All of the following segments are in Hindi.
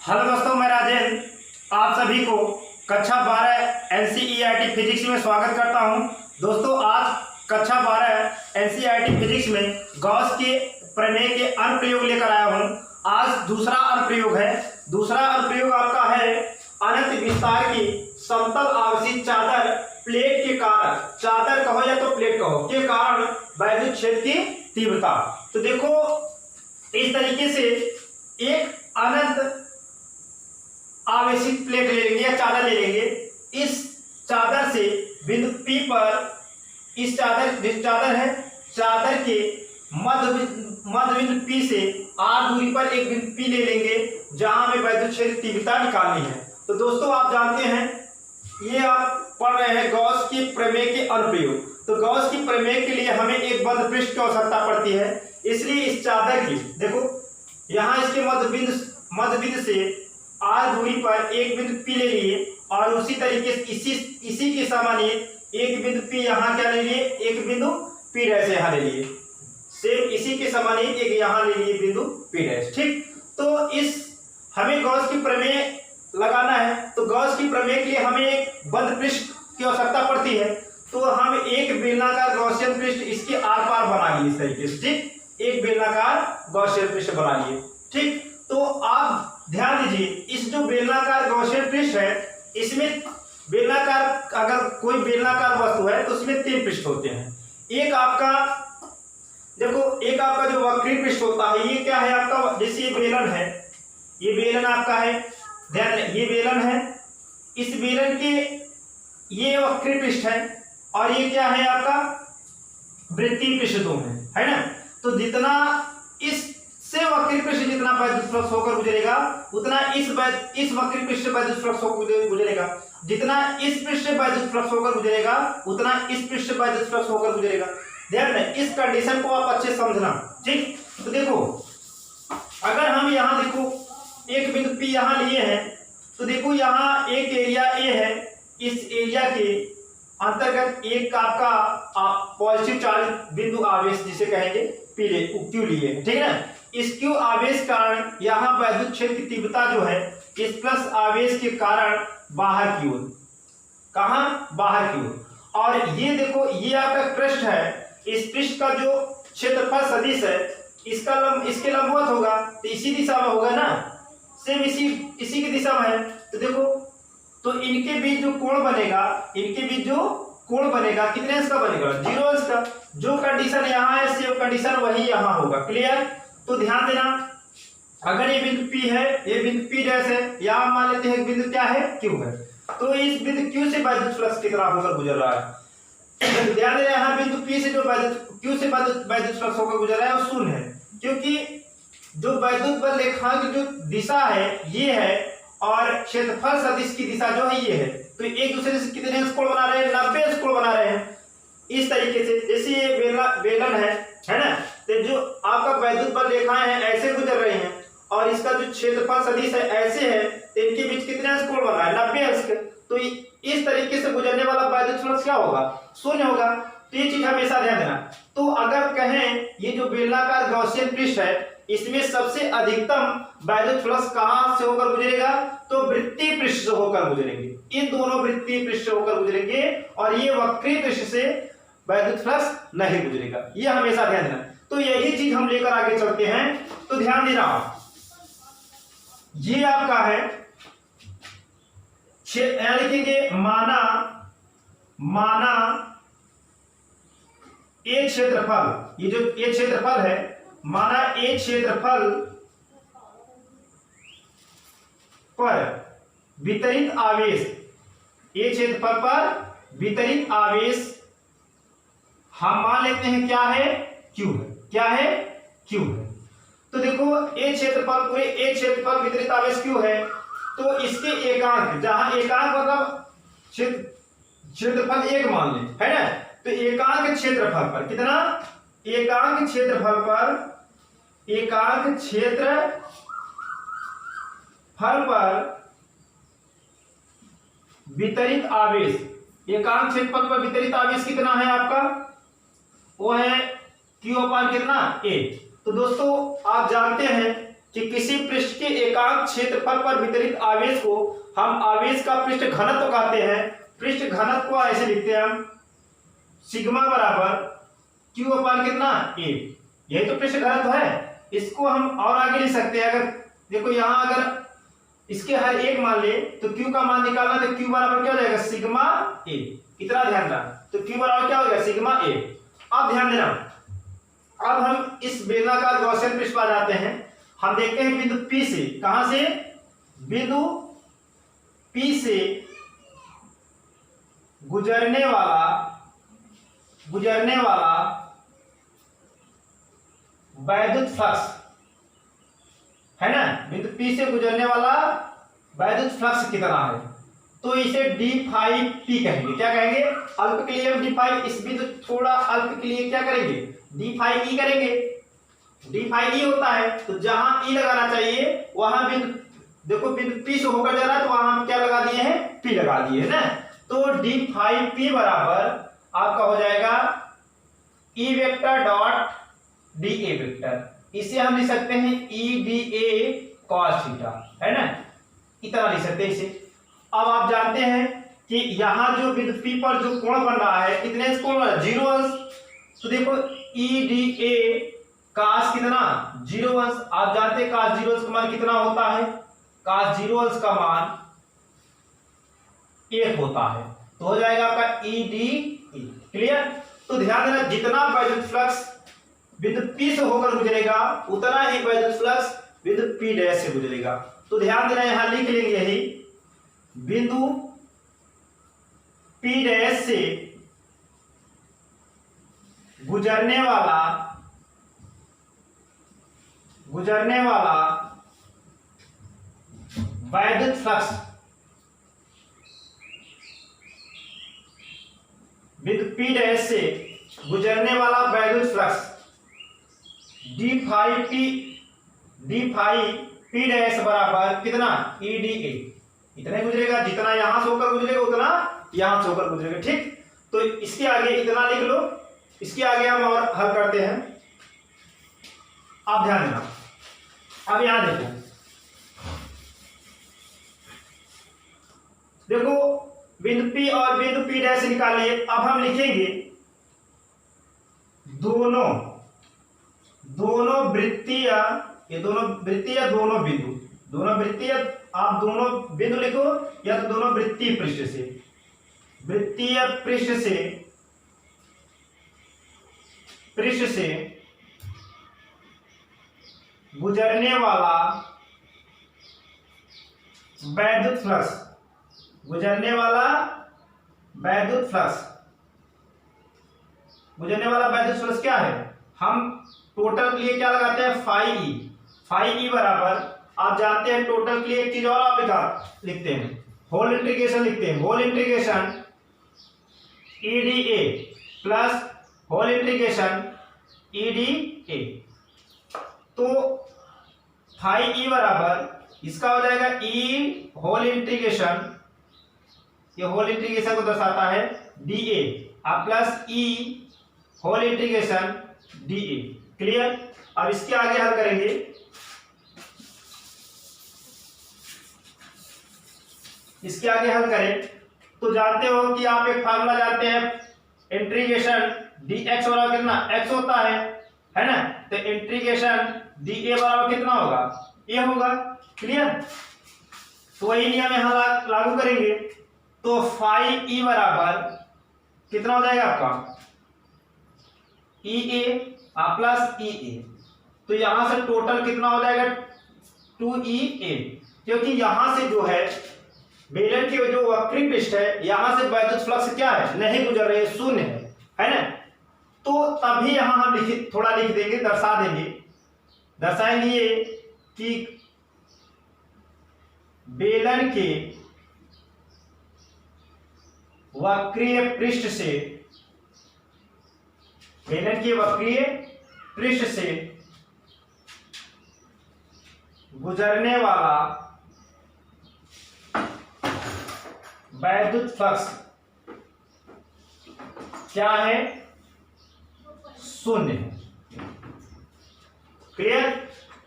हेलो दोस्तों, मैं राजेंद्र आप सभी को कक्षा 12 एनसीईआरटी फिजिक्स में स्वागत करता हूं। दोस्तों, आज कक्षा 12 एनसीईआरटी फिजिक्स में गॉस के प्रमेय के अनुप्रयोग लेकर आया हूं। आज दूसरा अनुप्रयोग है। दूसरा अनुप्रयोग आपका है अनंत विस्तार की समतल आवेशित चादर प्लेट के कारण, चादर कहो या तो प्लेट कहो, के कारण वैद्युत क्षेत्र की तीव्रता। तो देखो, इस तरीके से एक अनंत आवेशित प्लेट ले लेंगे या चादर ले लेंगे। इस चादर से बिंदु P पर, इस चादर है, चादर के मध्य बिंदु P से r दूरी पर एक बिंदु P ले लेंगे जहां हमें वैद्युत क्षेत्र तीव्रता निकालनी है। तो दोस्तों, आप जानते हैं, ये आप पढ़ रहे हैं गॉस के प्रमेय के अनुप्रयोग। तो गॉस की प्रमेय के लिए हमें एक बंद पृष्ठ की आवश्यकता पड़ती है। इसलिए इस चादर की देखो, यहाँ इसके मध्य बिंदु से r दूरी पर एक बिंदु P ले लिए और उसी तरीके से इसी के समानीय एक बिंदु P यहाँ क्या ले लिए, एक बिंदु P डैश यहाँ ले लिए। सेम इसी के समानीय एक यहाँ ले लिए बिंदु P डैश। ठीक, तो इस हमें गॉस की प्रमेय लगाना है। तो गॉस की प्रमेय के लिए हमें एक बंद पृष्ठ की आवश्यकता पड़ती है। तो हम एक बेलनाकार गॉसियन पृष्ठ इसके आर पार बना लिए इस तरीके से। ठीक, एक बेलनाकार गॉसियन पृष्ठ बना लिए। ठीक, तो आप ध्यान दीजिए, इस जो बेलनाकार गॉसियन पृष्ठ है, इसमें बेलनाकार, अगर कोई बेलनाकार वस्तु है तो उसमें 3 पृष्ठ होते हैं। एक आपका देखो, एक आपका जो वक्री पृष्ठ होता है, ये क्या है आपका, जैसे ये बेलन है, ये बेलन आपका है, ध्यान, ये बेलन है, इस बेलन के ये वक्री पृष्ठ है और ये क्या है आपका वृत्तीय पृष्ठ दोनों है ना। तो जितना इससे वक्री पृष्ठ जितना वैद्युत फ्लक्स होकर गुजरेगा, उतना इस वक्री पृष्ठ से वैद्युत फ्लक्स होकर गुजरेगा। जितना इस पृष्ठ से वैद्युत फ्लक्स होकर गुजरेगा, उतना इस पृष्ठ से वैद्युत फ्लक्स होकर गुजरेगा। ध्यान दें, इस कंडीशन को आप अच्छे समझना। ठीक, तो देखो, अगर हम यहाँ देखो एक बिंदु P यहाँ लिए हैं, तो देखो यहाँ एक एरिया A है, इस एरिया के अंतर्गत एक आपका पॉजिटिव चार्ज बिंदु आवेश जिसे कहेंगे Q लिए, ठीक है ना। इस Q आवेश कारण यहाँ वैद्युत क्षेत्र की तीव्रता जो है, इस प्लस आवेश के कारण बाहर की ओर, कहाँ, बाहर की ओर। और ये देखो, ये आपका पृष्ठ है, इस पृष्ठ का जो क्षेत्रफल सदिश है, इसके लंबवत होगा, तो इसी दिशा में होगा ना, सेम इसी की दिशा में है। तो देखो, तो इनके बीच जो कोण बनेगा, कितने अंश का बनेगा, 0 अंश का। जो कंडीशन यहाँ है, सेम कंडीशन वही यहाँ होगा। क्लियर। तो ध्यान देना, अगर ये बिंदु P है, ये बिंदु P डैश है, यहाँ मान लेते हैं बिंदु क्या है, Q है। तो इस बिंदु Q से वैद्युत फ्लक्स कितना होकर गुजर रहा है, ध्यान देना, यहाँ बिंदु P से जो Q से वैद्युत फ्लक्स होकर गुजर रहा है वो शून्य है, क्योंकि जो वैद्युत बल रेखांक जो दिशा है ये है और क्षेत्रफल सदिश की दिशा जो है ये है। तो एक दूसरे से कितने अंश कोण बना रहे हैं, 90 अंश कोण बना रहे हैं। इस तरीके से जैसे ये बेलन है ना, तो जो आपका वैद्युत बल रेखाएं हैं ऐसे गुजर रही हैं और इसका जो क्षेत्रफल सदिश है ऐसे है, तो इनके बीच कितने अंश कोण बना है, 90 अंश के। तो इस तरीके से गुजरने वाला वैद्युत फ्लक्स क्या होगा, शून्य होगा। तो ये चीज हमेशा ध्यान देना। तो अगर कहें ये जो बेलनाकार गॉसियन पृष्ठ है, इसमें सबसे अधिकतम वैद्युत फ्लक्स कहां से होकर गुजरेगा, तो वृत्तीय पृष्ठ से होकर गुजरेंगे। इन दोनों वृत्तीय पृष्ठ से होकर गुजरेंगे और ये वक्री पृष्ठ से वैद्युत फ्लक्स नहीं गुजरेगा। ये हमेशा ध्यान देना। तो यही चीज हम लेकर आगे चलते हैं। तो ध्यान देना, ये आपका है, यहां लिखेंगे माना एक क्षेत्रफल, ये जो एक क्षेत्रफल है, माना एक क्षेत्रफल पर वितरित आवेश, एक क्षेत्रफल पर वितरित आवेश हम मान लेते हैं क्या है, Q है। क्या है, Q है। तो देखो, एक क्षेत्रफल, पूरे एक क्षेत्रफल वितरित आवेश Q है, तो इसके एकांक, जहां एकांक मतलब क्षेत्रफल 1 मान लें, है ना। तो एकांक क्षेत्रफल पर कितना, एकांक क्षेत्रफल पर वितरित आवेश, एकांक क्षेत्रफल पर वितरित आवेश कितना है आपका, वो है Q अपान कितना, A। तो दोस्तों, आप जानते हैं कि किसी पृष्ठ के एकांक क्षेत्रफल पर वितरित आवेश को हम आवेश का पृष्ठ घनत्व कहते हैं। पृष्ठ घनत्व को ऐसे लिखते हैं हम, सिग्मा बराबर क्यू अपान कितना ए, यही तो पृष्ठ घनत्व है। इसको हम और आगे लिख सकते हैं। अगर देखो यहाँ अगर इसके हर एक मान ले तो क्यू का मान निकालना, तो क्यू बराबर क्या हो जाएगा सिग्मा ए, इतना ध्यान रखना। तो क्यू बराबर क्या हो गया सिग्मा ए। अब ध्यान देना, अब हम इस बेलनाकार गॉसियन पृष्ठ पर जाते हैं। हम देखते हैं बिंदु P से, कहां से, बिंदु P से गुजरने वाला वैद्युत फ्लक्स है ना, बिंदु P से गुजरने वाला वैद्युत फ्लक्स कितना है, तो इसे d फाई p कहेंगे। क्या कहेंगे, अल्प के लिए हम d फाई, इस बिंदु थोड़ा अल्प के लिए क्या करेंगे d फाई e करेंगे। d फाई e होता है, तो जहां e लगाना चाहिए वहां बिंदु, देखो बिंदु P से होकर जा रहा है तो वहां हम क्या लगा दिए हैं, p लगा दिए है ना। तो d फाई p बराबर आपका हो जाएगा e vector dot da vector. इसे हम लिख सकते हैं e da cos थीटा, है ना, इतना लिख सकते हैं इसे। अब आप जानते हैं कि यहाँ जो बिंदु P पर जो कोण बन रहा है, कितने अंश कोण बन रहा है, 0 अंश। तो देखो e da cos कितना 0 अंश। आप जानते हैं cos 0 अंश का मान कितना होता है, cos 0 अंश का मान 1 होता है। तो हो जाएगा आपका e d। क्लियर। तो ध्यान देना, जितना वैद्युत फ्लक्स बिंदु P से होकर गुजरेगा उतना ही वैद्युत फ्लक्स बिंदु P डैश से गुजरेगा। तो ध्यान देना, यहां लिख लेंगे यही, बिंदु P डैश से गुजरने वाला वैद्युत फ्लक्स बिंदु P डैश से गुजरने वाला वैद्युत flux d phi p dash बराबर कितना e da, इतना गुजरेगा, जितना यहां से होकर गुजरेगा उतना यहां से होकर गुजरेगा। ठीक, तो इसके आगे इतना लिख लो, इसके आगे हम और हल करते हैं। आप ध्यान देना, अब यहां देखो बिंदु P और बिंदु P डैश निकालिए। अब हम लिखेंगे दोनों वृत्तीय, ये दोनों वृत्तीय दोनों वृत्तीय, आप दोनों बिंदु लिखो या तो दोनों वृत्तीय पृष्ठ से गुजरने वाला वैद्युत फ्लक्स क्या है, हम टोटल के लिए क्या लगाते हैं फाई ई बराबर, आप जानते हैं टोटल के लिए एक चीज और आप लिखते हैं, होल इंटीग्रेशन लिखते हैं, whole integration EDA plus whole integration EDA। तो फाई ई बराबर इसका हो जाएगा ई होल इंटीग्रेशन, ये होल इंटीग्रेशन को दर्शाता है DA, आप plus E whole integration DA। Clear. अब इसके आगे हल करेंगे, इसके आगे हल करें तो जानते हो कि आप एक फार्मूला जानते हैं, इंटीग्रेशन dx बराबर कितना x होता है ना, तो इंटीग्रेशन dA बराबर कितना होगा, a होगा। क्लियर। तो वही नियम यहां लागू करेंगे, तो फाई ई बराबर कितना हो जाएगा आपका EA प्लस EA, तो यहां से टोटल कितना हो जाएगा 2EA, क्योंकि यहां से जो है बेलन की जो वक्री पृष्ठ है यहां से वैद्युत फ्लक्स क्या है, नहीं गुजर रहे, शून्य है ना। तो तभी यहां हम थोड़ा लिख देंगे, दर्शाएंगे ये कि बेलन के वक्रीय पृष्ठ से गुजरने वाला वैद्युत फ्लक्स क्या है, शून्य है। क्लियर।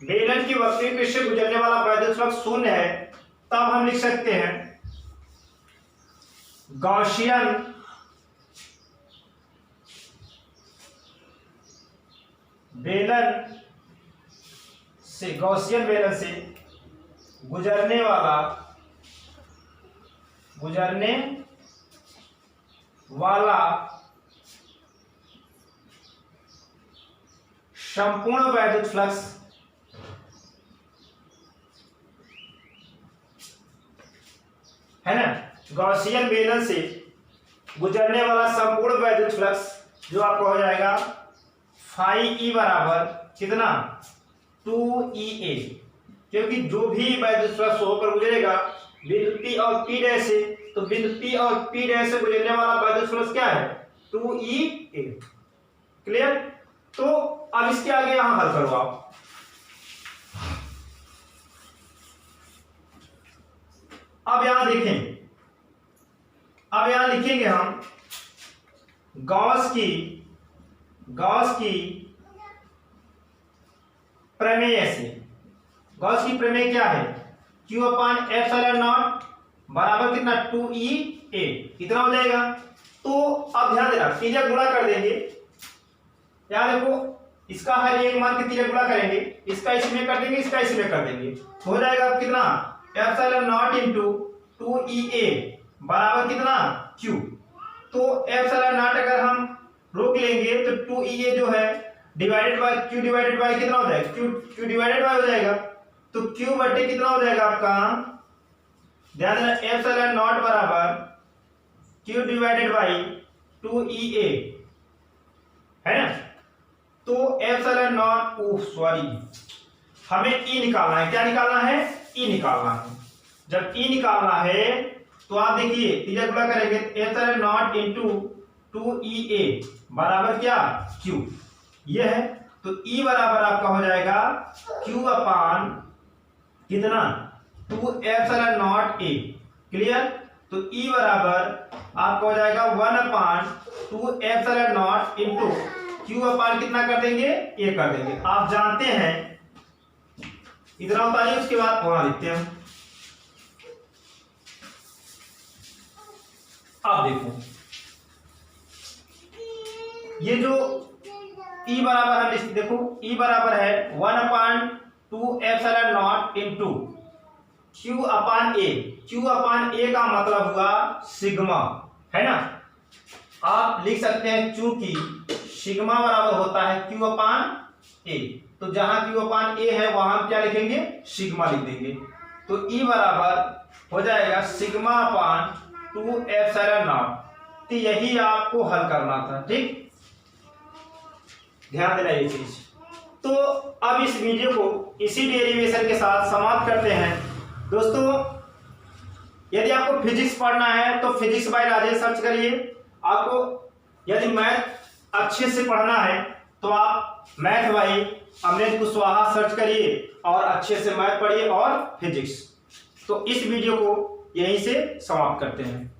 बेलन की वक्री पृष्ठ से गुजरने वाला वैद्युत फ्लक्स शून्य है, तब हम लिख सकते हैं गॉसियन बेलन से गुजरने वाला संपूर्ण वैद्युत फ्लक्स है ना, गॉसियन बेलन से गुजरने वाला संपूर्ण वैद्युत फ्लक्स जो आपको हो जाएगा फाई ई बराबर कितना 2EA, क्योंकि जो भी वैद्युत फ्लक्स होकर गुजरेगा बिंदु P और P डैश से, तो बिंदु P और P डैश से गुजरने वाला वैद्युत फ्लक्स क्या है 2EA। क्लियर। तो अब इसके आगे यहां हल करो आप। अब यहां देखें, अब यहां लिखेंगे हम गॉस की प्रमेय से। गॉस की प्रमेय क्या है, Q अपान एप्सिलॉन नॉट बराबर कितना 2EA, इतना हो जाएगा। तो अब ध्यान देना, तिर्यक गुणा कर देंगे। यार देखो, इसका हर एक मान के तिर्यक गुणा करेंगे, इसका इसमें कर देंगे, इसका इसमें कर देंगे, हो जाएगा कितना एप्सिलॉन नॉट इंटू 2EA बराबर कितना Q। तो एप्सिलॉन नॉट अगर हम रोक लेंगे तो 2EA जो है divided by Q divided by कितना हो जाएगा Q डिवाइडेड बाय हो जाएगा, तो Q बटे कितना हो जाएगा आपका, ध्यान देना एप्सिलॉन नॉट बराबर Q डिवाइडेड बाय 2EA है ना। तो एप्सिलॉन नॉट हमें E निकालना है। क्या निकालना है, E निकालना है। जब E निकालना है तो आप देखिए तिर्यक गुणा करेंगे, एप्सिलॉन नॉट इंटू 2EA बराबर क्या Q, ये है। तो E बराबर आपका हो जाएगा Q अपान कितना 2 एप्सिलॉन नॉट A। क्लियर। तो E बराबर आपका हो जाएगा 1 अपान 2 एप्सिलॉन नॉट इंटू Q अपान कितना कर देंगे, A कर देंगे। आप जानते हैं, इतना उतारिए, उसके बाद वहां लिखते हैं। आप देखो, ये जो E बराबर हम लिखते, देखो E बराबर है 1 अपान 2 epsilon not into Q upon A। Q upon A का मतलब हुआ सिग्मा, है ना। आप लिख सकते हैं चूंकि सिग्मा बराबर होता है Q अपान A, तो जहां Q अपान A है वहां हम क्या लिखेंगे, सिग्मा लिख देंगे। तो E बराबर हो जाएगा सिग्मा अपान 2 एप्सिलॉन नॉट। तो यही आपको हल करना था, ठीक, ध्यान देना ये चीज। तो अब इस वीडियो को इसी डेरिवेशन के साथ समाप्त करते हैं। दोस्तों, यदि आपको फिजिक्स पढ़ना है तो फिजिक्स बाय राजेश सर्च करिए। आपको यदि मैथ अच्छे से पढ़ना है तो आप math by Amrendra Kushwaha search करिए और अच्छे से मैथ पढ़िए और फिजिक्स। तो इस वीडियो को यहीं से समाप्त करते हैं।